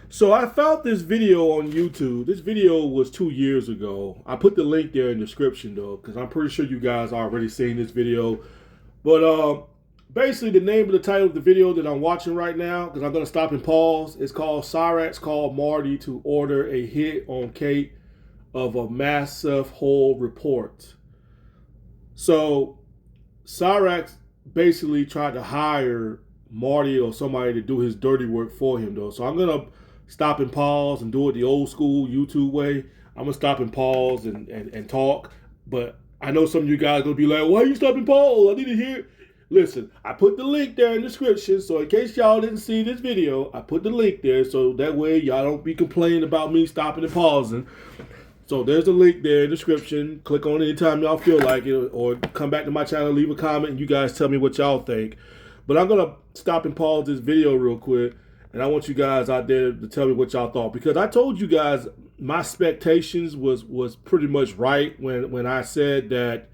So I found this video on YouTube. This video was 2 years ago. I put the link there in the description though, because I'm pretty sure you guys already seen this video. But basically, the name of the title of the video that I'm watching right now, because I'm gonna stop and pause, is called "Cyrax called Marty to order a hit on Kate of a massive hole report." So Cyrax basically tried to hire Marty or somebody to do his dirty work for him though. So I'm gonna stop and pause and do it the old school YouTube way. I'm gonna stop and pause and talk. But I know some of you guys are gonna be like, why are you stopping pause? I need to hear. Listen, I put the link there in the description. So in case y'all didn't see this video, I put the link there so that way y'all don't be complaining about me stopping and pausing. So there's a link there in the description. Click on it anytime y'all feel like it, or come back to my channel, leave a comment, and you guys tell me what y'all think. But I'm gonna stop and pause this video real quick, and I want you guys out there to tell me what y'all thought, because I told you guys my expectations was pretty much right when I said that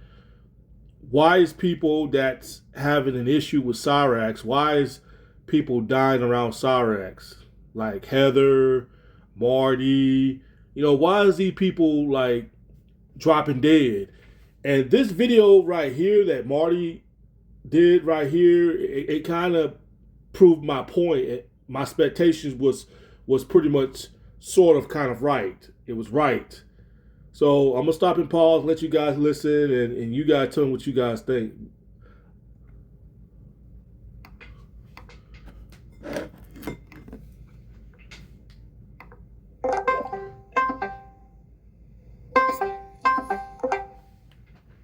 wise people that's having an issue with Cyrax, wise people dying around Cyrax, like Heather, Marty, why is these people like dropping dead? And this video right here that Marty did right here, it kind of proved my point. My expectations was pretty much sort of kind of right. It was right. So I'm gonna stop and pause, let you guys listen, and you guys tell me what you guys think.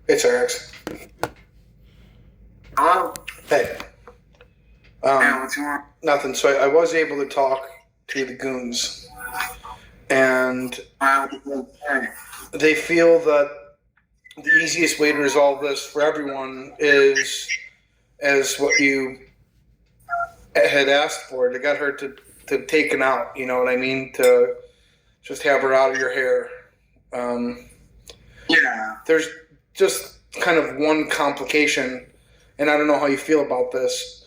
It's Eric's. Hello? Hey. Yeah, what's going on? Nothing. So I was able to talk to the goons, and they feel that the easiest way to resolve this for everyone is as what you had asked for. They got her to taken out, you know what I mean? To just have her out of your hair. Yeah. There's just kind of one complication, and I don't know how you feel about this,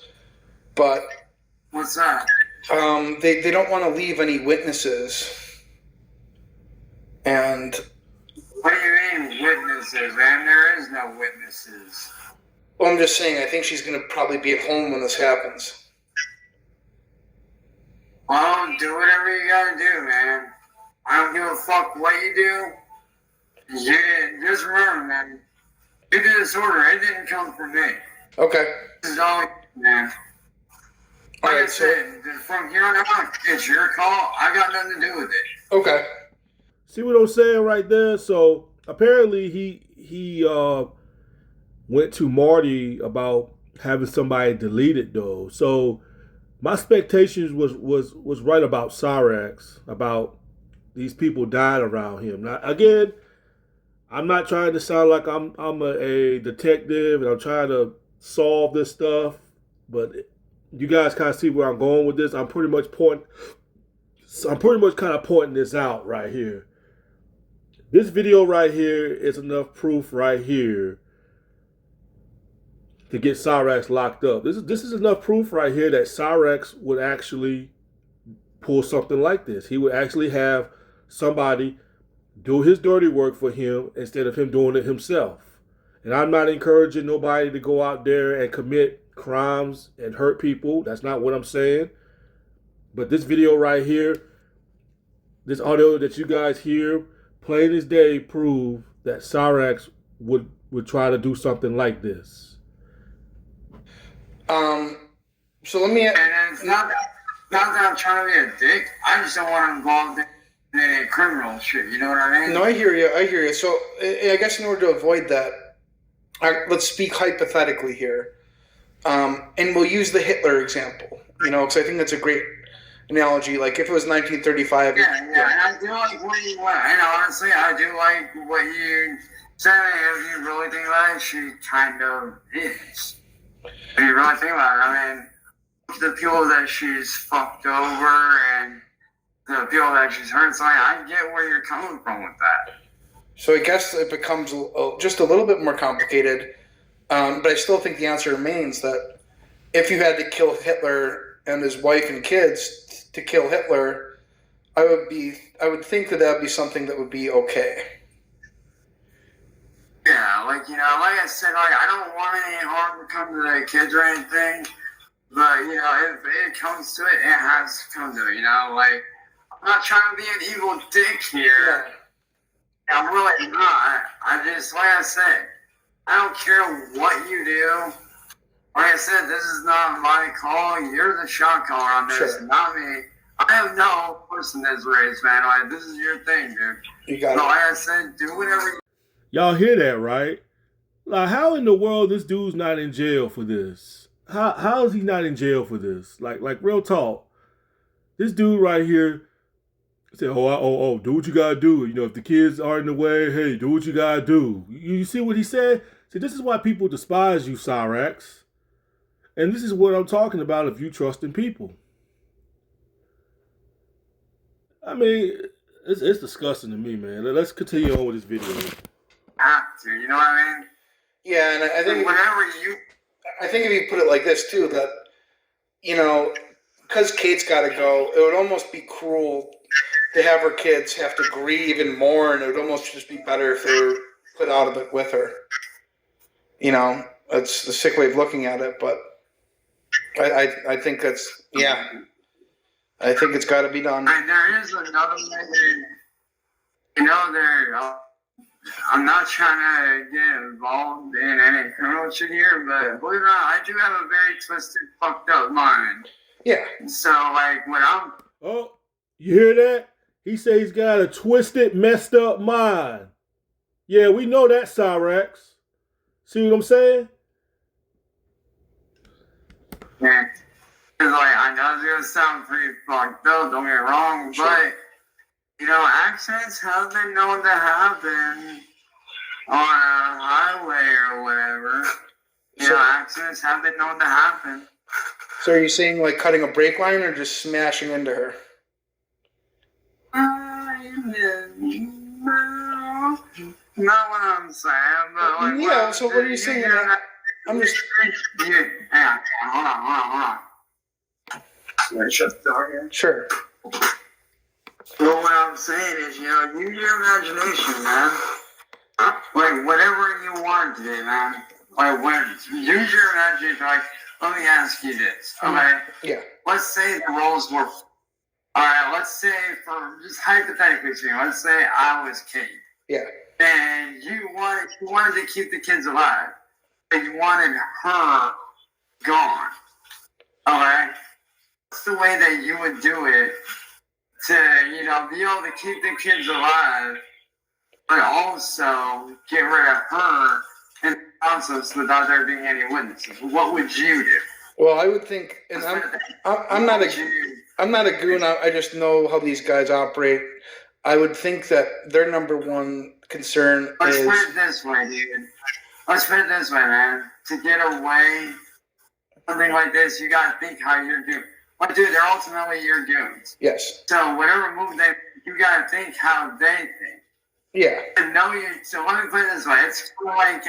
but What's that? they don't want to leave any witnesses. And What do you mean witnesses, man? There is no witnesses. well, I'm just saying, I think she's going to probably be at home when this happens. Well, do whatever you gotta do, man. I don't give a fuck what you do. You didn't, just remember, man. You did this order. It didn't come from me. Okay. This is all, man. Like All I right, so said, from here on out, it's your call. I got nothing to do with it. okay. See what I'm saying right there? So apparently he went to Marty about having somebody delete it though. So my expectations was right about Cyrax, about these people dying around him. Now again, I'm not trying to sound like I'm a detective and I'm trying to solve this stuff, but you guys kind of see where I'm going with this. I'm pretty much kind of pointing this out right here. This video right here is enough proof right here to get Cyrax locked up. This is enough proof right here that Cyrax would actually pull something like this. He would actually have somebody do his dirty work for him instead of him doing it himself. And I'm not encouraging nobody to go out there and commit crimes and hurt people. That's not what I'm saying. But this video right here, this audio that you guys hear, plain as day prove that Cyrax would try to do something like this. So let me. And it's not that I'm trying to be a dick. I just don't want to involved in any criminal shit. You know what I mean? No, I hear you. So I guess in order to avoid that, let's speak hypothetically here. And we'll use the Hitler example, because I think that's a great analogy. Like if it was 1935. Yeah. And I do like what you went. And honestly, I do like what you said. If you really think about it, she kind of is. If you really think about it, I mean, the people that she's fucked over and the people that she's hurt, so I get where you're coming from with that. So I guess it becomes just a little bit more complicated. But I still think the answer remains that if you had to kill Hitler and his wife and kids to kill Hitler, I would think that that'd be something that would be okay. Yeah, like I said, like I don't want any harm to come to the kids or anything, but if it comes to it, it has to come to it. Like I'm not trying to be an evil dick here. I'm really not. I just, like I said, I don't care what you do. Like I said, this is not my call. You're the shot caller on this, not me. I have no person that's raised, man. Like, this is your thing, dude. You got it. Like I said, do whatever you. Y'all hear that, right? Like, how in the world this dude's not in jail for this? How is he not in jail for this? Like real talk. This dude right here said, oh, do what you gotta do. If the kids are in the way, hey, do what you gotta do. You see what he said? See, this is why people despise you, Cyrax. And this is what I'm talking about if you trust in people. I mean, it's disgusting to me, man. Let's continue on with this video. Have to, you know what I mean? Yeah, and I think I think if you put it like this too, that because Kate's got to go, it would almost be cruel to have her kids have to grieve and mourn. It would almost just be better if they were put out of it with her. It's the sick way of looking at it, but I think that's I think it's got to be done. And there is another way. I'm not trying to get involved in any criminal shit here, but believe it or not, I do have a very twisted, fucked up mind. Yeah. So, like, when I'm... Oh, you hear that? He says he's got a twisted, messed up mind. Yeah, we know that, Cyrax. See what I'm saying? Yeah. Because, like, I know it's going to sound pretty fucked up, don't get me wrong, Sure. but... accidents have been known to happen on a highway or whatever. Accidents have been known to happen. So are you saying like cutting a brake line or just smashing into her? Not what I'm saying, but like... Yeah, so what are you saying? I'm just... Hang on, hold on. Wait, shut the door here. Sure. Well, what I'm saying is, use your imagination, man. Like, whatever you want to do, man. Like, use your imagination. Like, let me ask you this, okay? Yeah. Let's say the roles were... Alright, let's say, for just hypothetically speaking, let's say I was Kate. Yeah. And you wanted to keep the kids alive. And you wanted her gone. Okay? What's the way that you would do it to, be able to keep the kids alive, but also get rid of her in the process without there being any witnesses? What would you do? Well, I would think, and I'm not a goon. I just know how these guys operate. I would think that their number one concern Let's is... put it this way, dude. Let's put it this way, man. To get away, something like this, you gotta think how you're doing. But dude, they're ultimately your goons. Yes. So whatever move you gotta think how they think. Yeah. And so let me put it this way. It's kind of like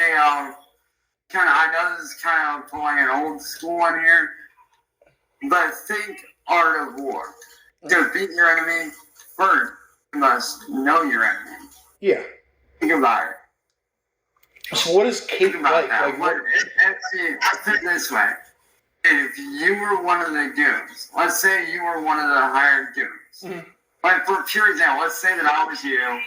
I know this is kind of pulling an old school one here, but think art of war. To beat your enemy, first you must know your enemy. Yeah. Think about it. So what is Kate like? Like put it this way. If you were one of the goons, let's say you were one of the hired goons. Mm-hmm. Like for pure example, let's say that I was you,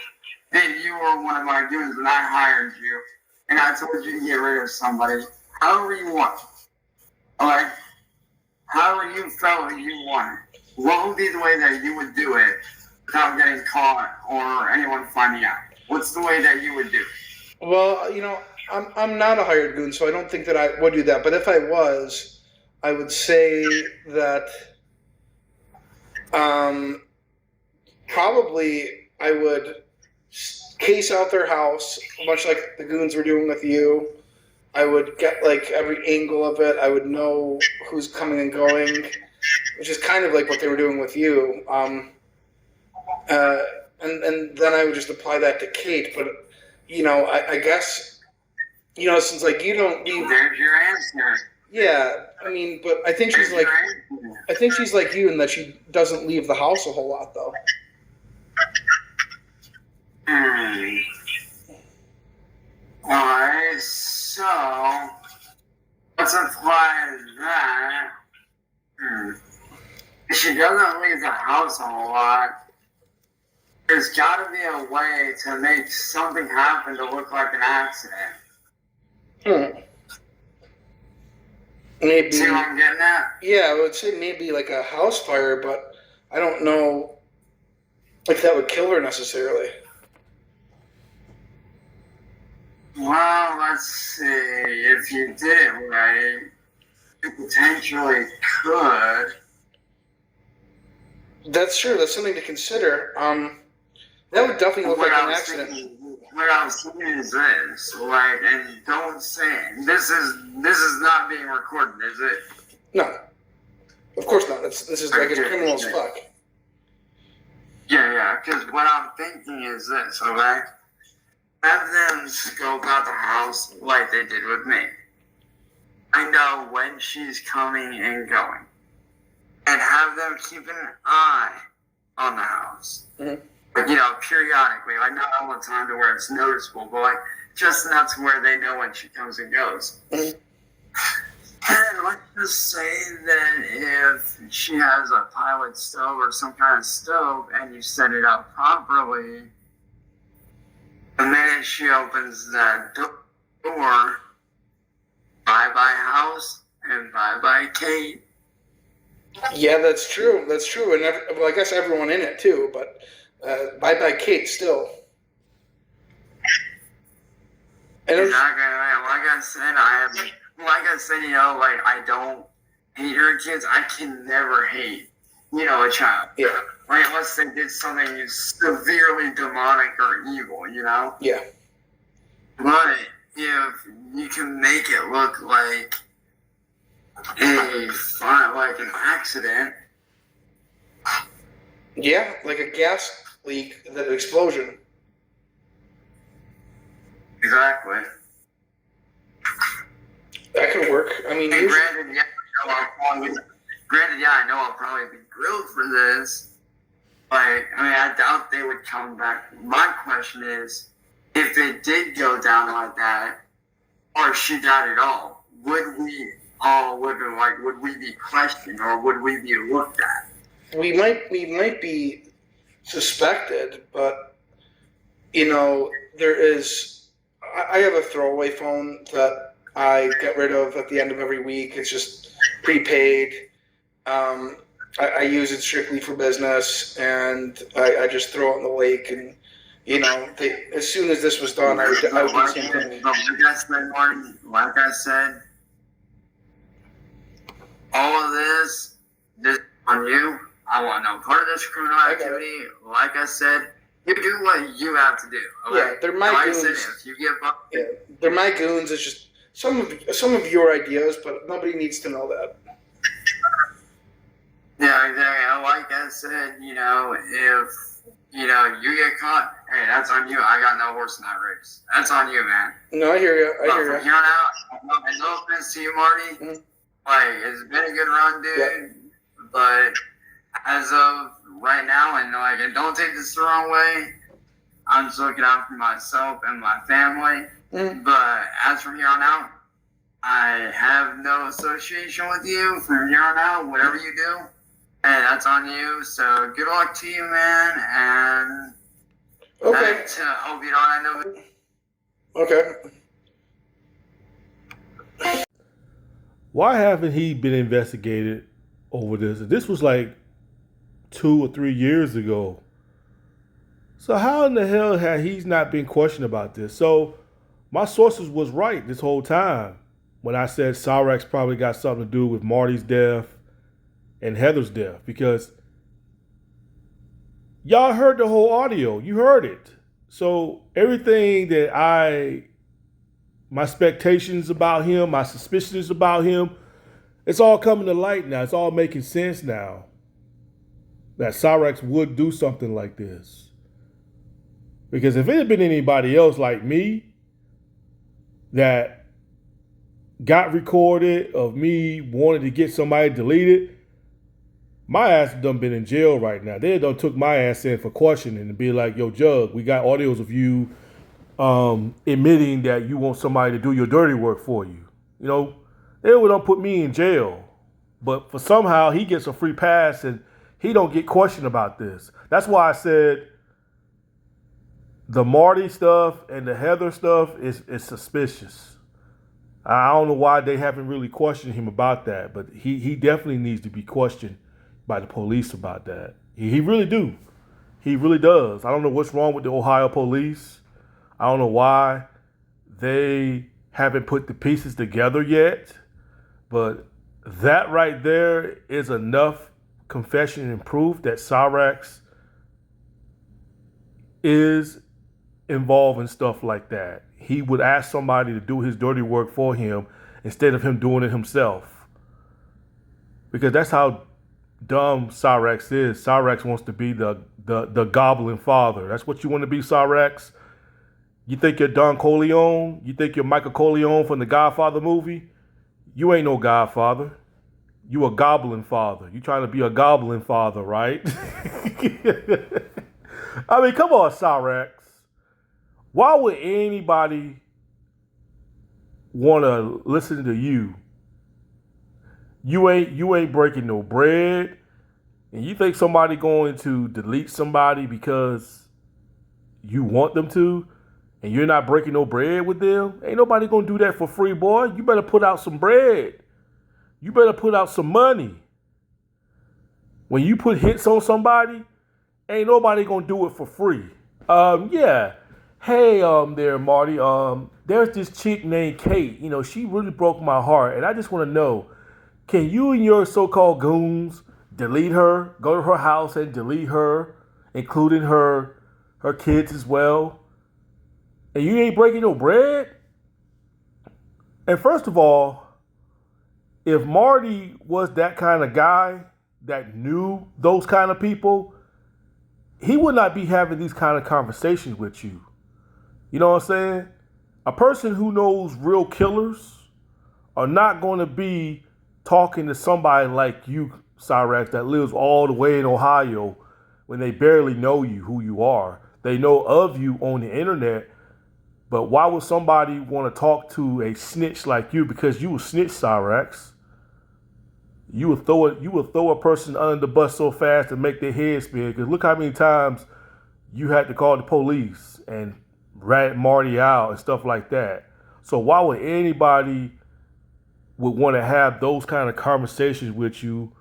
and you were one of my goons, and I hired you, and I told you to get rid of somebody, however you want. Alright? However you felt you wanted. What would be the way that you would do it without getting caught or anyone finding out? What's the way that you would do it? Well, I'm not a hired goon, so I don't think that I would do that. But if I was, I would say that probably I would case out their house, much like the goons were doing with you. I would get like every angle of it. I would know who's coming and going, which is kind of like what they were doing with you. And then I would just apply that to Kate. But I guess since like you don't leave. There's your answer. Yeah, I mean, but I think she's like you in that she doesn't leave the house a whole lot, though. Hmm. Alright, so let's apply that. Hmm. If she doesn't leave the house a lot, there's gotta be a way to make something happen to look like an accident. Maybe. See what I'm getting at? Yeah, I would say maybe like a house fire, but I don't know if that would kill her necessarily. Well, let's see. If you did it right, you potentially could. That's true. That's something to consider. That would definitely look like an accident. What I was thinking is this, like, and don't say it. This is not being recorded, is it? No, of course not. This is like it's criminal as fuck. Yeah. Because what I'm thinking is this, okay? Have them scope out the house like they did with me. Find out when she's coming and going, and have them keep an eye on the house. Mm-hmm. Like, periodically, like not all the time to where it's noticeable, but like just enough to where they know when she comes and goes. Mm-hmm. And let's just say that if she has a pilot stove or some kind of stove and you set it up properly, the minute she opens that door, bye-bye house and bye-bye Kate. Yeah, that's true. That's true. And I guess everyone in it too, but bye-bye Kate still. And Exactly. Like I said, I don't hate her kids. I can never hate, a child. Yeah. Like, unless they did something severely demonic or evil, Yeah. But if you can make it look like like an accident. Yeah, like a gas leak, that explosion. Exactly. That could work. I mean, And granted, I know I'll probably be grilled for this. I doubt they would come back. My question is, if it did go down like that, or she got it all, would we be questioned, or would we be looked at? We might be suspected, but there is. I have a throwaway phone that I get rid of at the end of every week. It's just prepaid. I use it strictly for business, and I just throw it in the lake. And as soon as this was done, I would do the same thing. Like I said, all of this on you. I want no part of this criminal activity. Like I said, you do what you have to do. Okay? Yeah, they're my goons. If you get bucked, yeah, they're my goons. It's just some of your ideas, but nobody needs to know that. Yeah, exactly. Like I said, if you get caught, hey, that's on you. I got no horse in that race. That's on you, man. No, I hear you. From here on out, no offense to you, Marty. Mm-hmm. It's been a good run, dude. Yeah. But as of right now, and don't take this the wrong way, I'm just looking out for myself and my family. Mm-hmm. But as from here on out, I have no association with you. From here on out, whatever you do, hey, that's on you. So good luck to you, man. And okay. Hope you don't end up. Okay. Why haven't he been investigated over this? This was like 2 or 3 years ago. So how in the hell had he not been questioned about this? So my sources was right this whole time when I said Cyrex probably got something to do with Marty's death and Heather's death, because y'all heard the whole audio. You heard it. So everything that my expectations about him, my suspicions about him, it's all coming to light now. It's all making sense now that Cyrex would do something like this. Because if it had been anybody else like me that got recorded of me wanting to get somebody deleted, my ass done been in jail right now. They done took my ass in for questioning and be like, yo, Jug, we got audios of you admitting that you want somebody to do your dirty work for you. You know, they would don't put me in jail. But for somehow he gets a free pass and he don't get questioned about this. That's why I said the Marty stuff and the Heather stuff is suspicious. I don't know why they haven't really questioned him about that, but he definitely needs to be questioned by the police about that. He really do. He really does. I don't know what's wrong with the Ohio police. I don't know why they haven't put the pieces together yet, but that right there is enough confession and proof that Cyrax is involved in stuff like that. He would ask somebody to do his dirty work for him instead of him doing it himself. Because that's how dumb Cyrax is. Cyrax wants to be the goblin father. That's what you want to be, Cyrax. You think you're Don Corleone? You think you're Michael Corleone from the Godfather movie? You ain't no Godfather. You a goblin father. You trying to be a goblin father, right? I mean, come on, Cyrax. Why would anybody want to listen to you? You ain't breaking no bread, and you think somebody going to delete somebody because you want them to, and you're not breaking no bread with them? Ain't nobody gonna do that for free, boy. You better put out some bread. You better put out some money. When you put hits on somebody, ain't nobody gonna do it for free. Yeah. Hey, there, Marty. There's this chick named Kate. You know, she really broke my heart, and I just want to know, can you and your so-called goons delete her? Go to her house and delete her, including her kids as well. And you ain't breaking no bread? And first of all, if Marty was that kind of guy that knew those kind of people, he would not be having these kind of conversations with you. You know what I'm saying? A person who knows real killers are not going to be talking to somebody like you, Cyrax, that lives all the way in Ohio when they barely know you, who you are. They know of you on the internet, but why would somebody want to talk to a snitch like you? Because you a snitch, Cyrax. You would throw a person under the bus so fast to make their head spin. Because look how many times you had to call the police and rat Marty out and stuff like that. So why would anybody would want to have those kind of conversations with you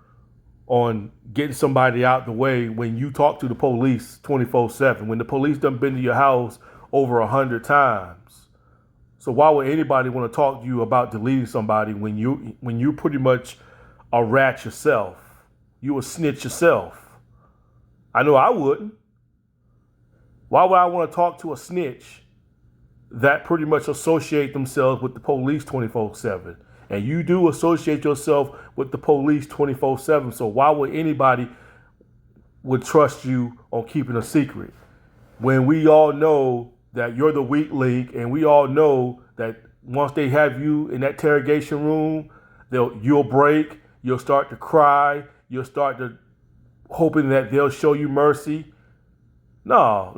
on getting somebody out the way when you talk to the police 24/7, when the police done been to your house over 100 times? So why would anybody want to talk to you about deleting somebody when you pretty much a rat yourself? You a snitch yourself. I know I wouldn't. Why would I want to talk to a snitch that pretty much associate themselves with the police 24/7? And you do associate yourself with the police 24/7. So why would anybody would trust you on keeping a secret when we all know that you're the weak link, and we all know that once they have you in that interrogation room, you'll break, you'll start to cry, you'll start to hoping that they'll show you mercy. No.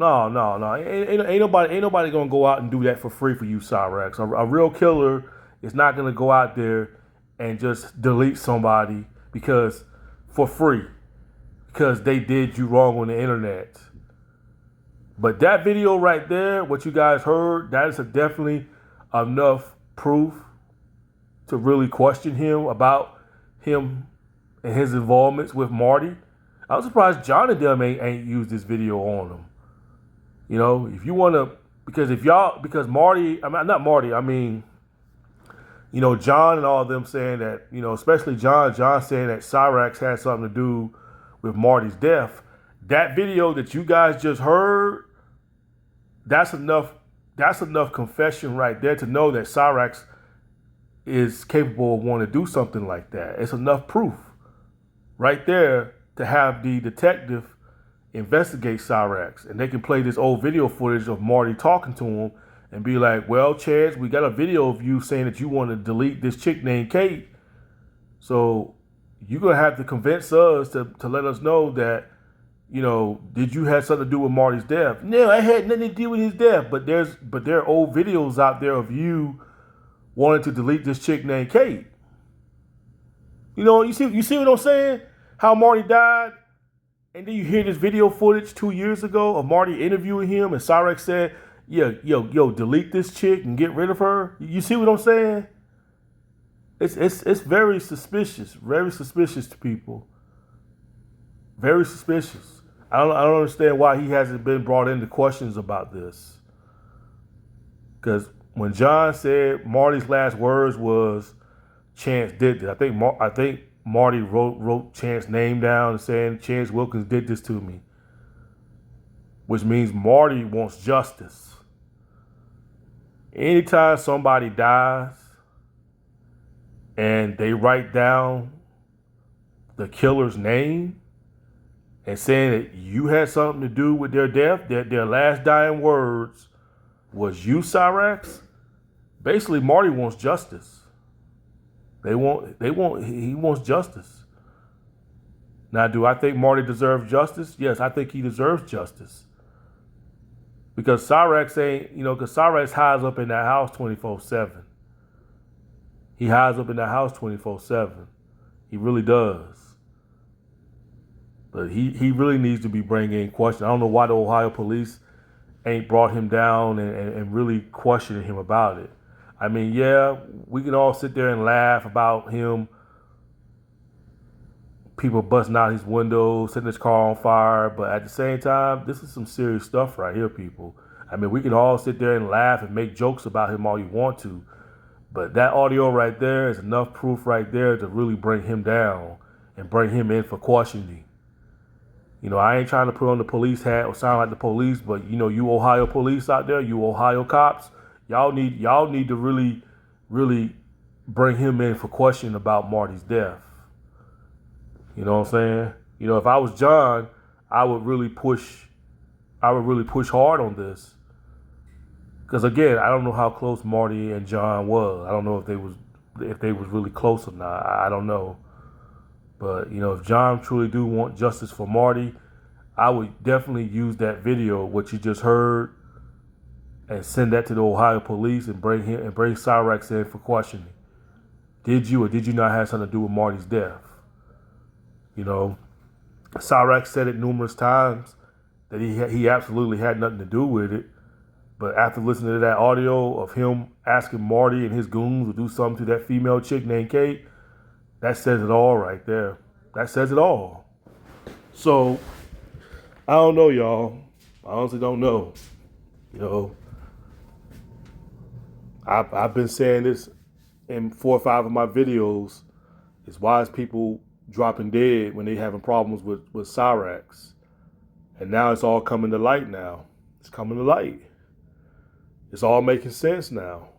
Ain't nobody gonna go out and do that for free for you, Cyrax. A real killer is not gonna go out there and just delete somebody for free because they did you wrong on the internet. But that video right there, what you guys heard, that is definitely enough proof to really question him about him and his involvements with Marty. I'm surprised John and them ain't used this video on him. You know, if you want to, because Marty, I mean, not Marty, I mean, you know, John and all of them saying that, you know, especially John saying that Cyrax had something to do with Marty's death. That video that you guys just heard, that's enough confession right there to know that Cyrax is capable of wanting to do something like that. It's enough proof right there to have the detective investigate Cyrax, and they can play this old video footage of Marty talking to him and be like, well, Chance, we got a video of you saying that you want to delete this chick named Kate. So you're gonna have to convince us to let us know that, did you have something to do with Marty's death? No, I had nothing to do with his death. But there are old videos out there of you wanting to delete this chick named Kate. You see what I'm saying? How Marty died, and then you hear this video footage 2 years ago of Marty interviewing him, and Cyrex said, "Yeah, yo, delete this chick and get rid of her." You see what I'm saying? It's very suspicious to people. Very suspicious. I don't understand why he hasn't been brought into questions about this. Because when John said Marty's last words was, "Chance did this," I think Marty wrote Chance's name down and saying Chance Wilkins did this to me, which means Marty wants justice. Anytime somebody dies and they write down the killer's name and saying that you had something to do with their death, that their last dying words was you, Cyrax, basically Marty wants justice. He wants justice. Now, do I think Marty deserves justice? Yes, I think he deserves justice. Because Cyrax hides up in that house 24/7. He hides up in that house 24/7. He really does. But he really needs to be bringing in question. I don't know why the Ohio police ain't brought him down and really questioning him about it. I mean, yeah, we can all sit there and laugh about him, people busting out his windows, setting his car on fire, but at the same time, this is some serious stuff right here, people. I mean, we can all sit there and laugh and make jokes about him all you want to, but that audio right there is enough proof right there to really bring him down and bring him in for questioning. I ain't trying to put on the police hat or sound like the police, but you Ohio police out there, you Ohio cops, y'all need to really, really bring him in for questioning about Marty's death. You know what I'm saying? If I was John, I would really push hard on this. Because again, I don't know how close Marty and John was. I don't know if they was really close or not. I don't know. But if John truly do want justice for Marty, I would definitely use that video, what you just heard, and send that to the Ohio police and bring Cyrax in for questioning. Did you or did you not have something to do with Marty's death? Cyrax said it numerous times that he absolutely had nothing to do with it. But after listening to that audio of him asking Marty and his goons to do something to that female chick named Kate, that says it all right there. That says it all. So, I don't know, y'all. I honestly don't know. I've been saying this in 4 or 5 of my videos. It's why is people dropping dead when they having problems with Cyrax. And now it's all coming to light now. It's coming to light. It's all making sense now.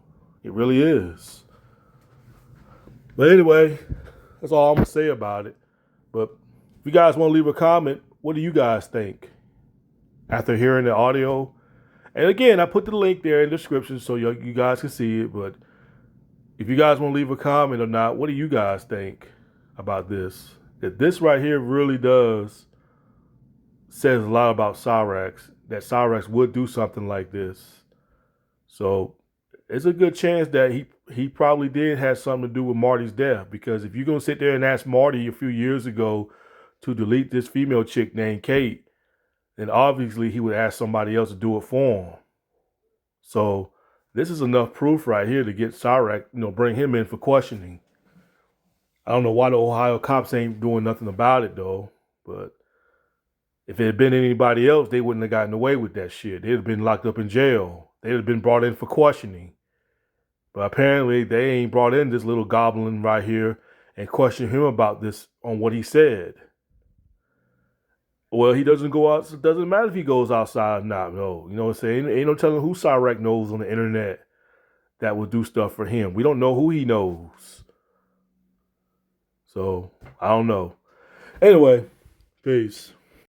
It really is. But anyway, that's all I'm going to say about it. But if you guys want to leave a comment, what do you guys think after hearing the audio? And again, I put the link there in the description so you guys can see it. But if you guys want to leave a comment or not, what do you guys think about this? That this right here really does says a lot about Cyrax. That Cyrax would do something like this. So it's a good chance that he probably did have something to do with Marty's death. Because if you're going to sit there and ask Marty a few years ago to delete this female chick named Kate, then obviously he would ask somebody else to do it for him. So this is enough proof right here to get Cyrax, bring him in for questioning. I don't know why the Ohio cops ain't doing nothing about it though. But if it had been anybody else, they wouldn't have gotten away with that shit. They'd have been locked up in jail. They'd have been brought in for questioning. But apparently they ain't brought in this little goblin right here and questioned him about this on what he said. Well, he doesn't go out. It doesn't matter if he goes outside or not. No, you know what I'm saying? Ain't no telling who Cyrax knows on the internet that will do stuff for him. We don't know who he knows. So, I don't know. Anyway, peace.